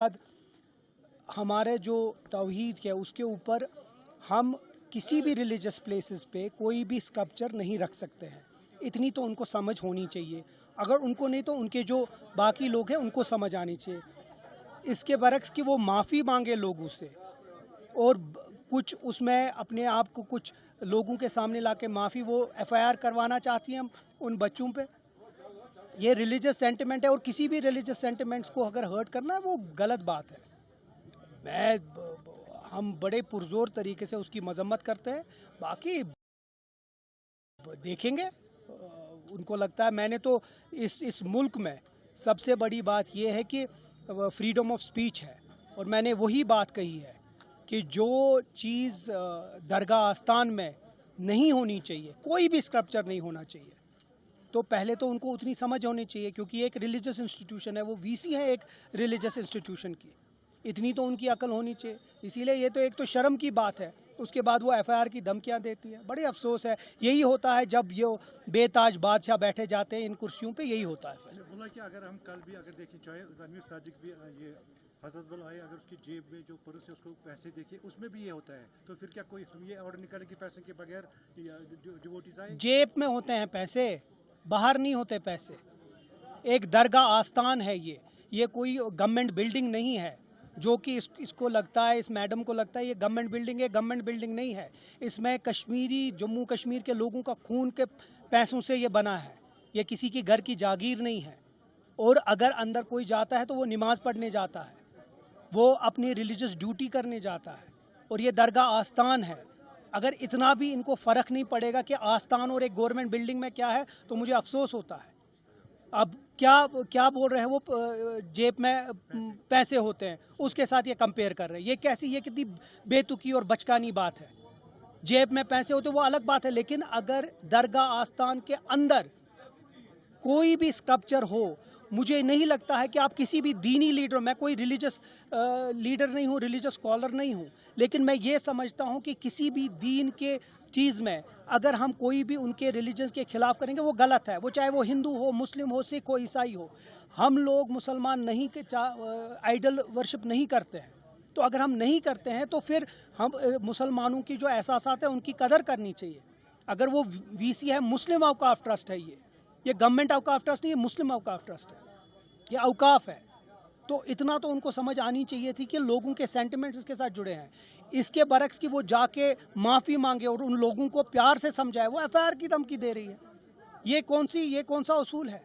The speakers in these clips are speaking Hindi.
बाद हमारे जो तौहीद है उसके ऊपर हम किसी भी रिलीजियस प्लेसेस पे कोई भी स्कल्पचर नहीं रख सकते हैं। इतनी तो उनको समझ होनी चाहिए। अगर उनको नहीं तो उनके जो बाकी लोग हैं उनको समझ आनी चाहिए। इसके बरक्स कि वो माफ़ी मांगे लोगों से और कुछ उसमें अपने आप को कुछ लोगों के सामने लाके माफ़ी वो एफआईआर करवाना चाहती हैं उन बच्चों पे। ये रिलीजियस सेंटिमेंट है और किसी भी रिलीजियस सेंटिमेंट्स को अगर हर्ट करना है वो गलत बात है। हम बड़े पुरजोर तरीके से उसकी मजम्मत करते हैं। बाकी देखेंगे। उनको लगता है मैंने तो इस मुल्क में सबसे बड़ी बात यह है कि फ्रीडम ऑफ स्पीच है और मैंने वही बात कही है कि जो चीज़ दरगाह आस्थान में नहीं होनी चाहिए, कोई भी स्कल्पचर नहीं होना चाहिए, तो पहले तो उनको उतनी समझ होनी चाहिए क्योंकि एक रिलीजियस इंस्टीट्यूशन है, वो वीसी है एक रिलीजियस इंस्टीट्यूशन की। इतनी तो उनकी अकल होनी चाहिए। इसीलिए ये तो एक तो शर्म की बात है, उसके बाद वो एफआईआर की धमकियां देती है। बड़े अफसोस है। यही होता है जब ये बेताज बादशाह बैठे जाते हैं इन कुर्सियों पे, यही होता है। बोला कि अगर हम कल भी अगर देखें, चाहे रणवीर सादिक भी ये हजरत बल आए, अगर उसकी जेब में जो पर्स है उसको पैसे देखे, उसमें भी ये होता है, तो फिर क्या कोई ये ऑर्डर निकाले कि पैसे के बगैर डिवोटीज आए? जेब में होते हैं पैसे, बाहर नहीं होते पैसे। एक दरगाह आस्थान है ये कोई गवर्नमेंट बिल्डिंग नहीं है जो कि इसको लगता है, इस मैडम को लगता है ये गवर्नमेंट बिल्डिंग है। गवर्नमेंट बिल्डिंग नहीं है। इसमें कश्मीरी, जम्मू कश्मीर के लोगों का खून के पैसों से ये बना है। ये किसी की घर की जागीर नहीं है। और अगर अंदर कोई जाता है तो वो नमाज पढ़ने जाता है, वो अपनी रिलीजियस ड्यूटी करने जाता है। और ये दरगाह आस्थान है। अगर इतना भी इनको फ़र्क नहीं पड़ेगा कि आस्थान और एक गवर्नमेंट बिल्डिंग में क्या है, तो मुझे अफसोस होता है। अब क्या बोल रहे हैं वो, जेब में पैसे होते हैं उसके साथ ये कंपेयर कर रहे हैं। ये कितनी बेतुकी और बचकानी बात है। जेब में पैसे होते वो अलग बात है, लेकिन अगर दरगाह आस्थान के अंदर कोई भी स्कल्पचर हो, मुझे नहीं लगता है कि आप किसी भी दीनी लीडर, मैं कोई रिलीजियस लीडर नहीं हूँ, रिलीजियस स्कॉलर नहीं हूँ, लेकिन मैं ये समझता हूँ कि किसी भी दीन के चीज़ में अगर हम कोई भी उनके रिलीजन के खिलाफ करेंगे वो गलत है। वो चाहे वो हिंदू हो, मुस्लिम हो, सिख हो, ईसाई हो। हम लोग मुसलमान नहीं के आइडल वर्शिप नहीं करते हैं। तो अगर हम नहीं करते हैं तो फिर हम मुसलमानों की जो एहसासात है उनकी कदर करनी चाहिए। अगर वो वीसी है, मुस्लिम औकाफ ट्रस्ट है, ये गवर्नमेंट औकाफ ट्रस्ट नहीं, ये मुस्लिम औकाफ ट्रस्ट है, ये औकाफ है। तो इतना तो उनको समझ आनी चाहिए थी कि लोगों के सेंटिमेंट्स इसके साथ जुड़े हैं। इसके बरक्स की वो जाके माफ़ी मांगे और उन लोगों को प्यार से समझाए, वो एफआईआर की धमकी दे रही है। ये कौन सा उसूल है?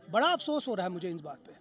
बड़ा अफसोस हो रहा है मुझे इस बात पे।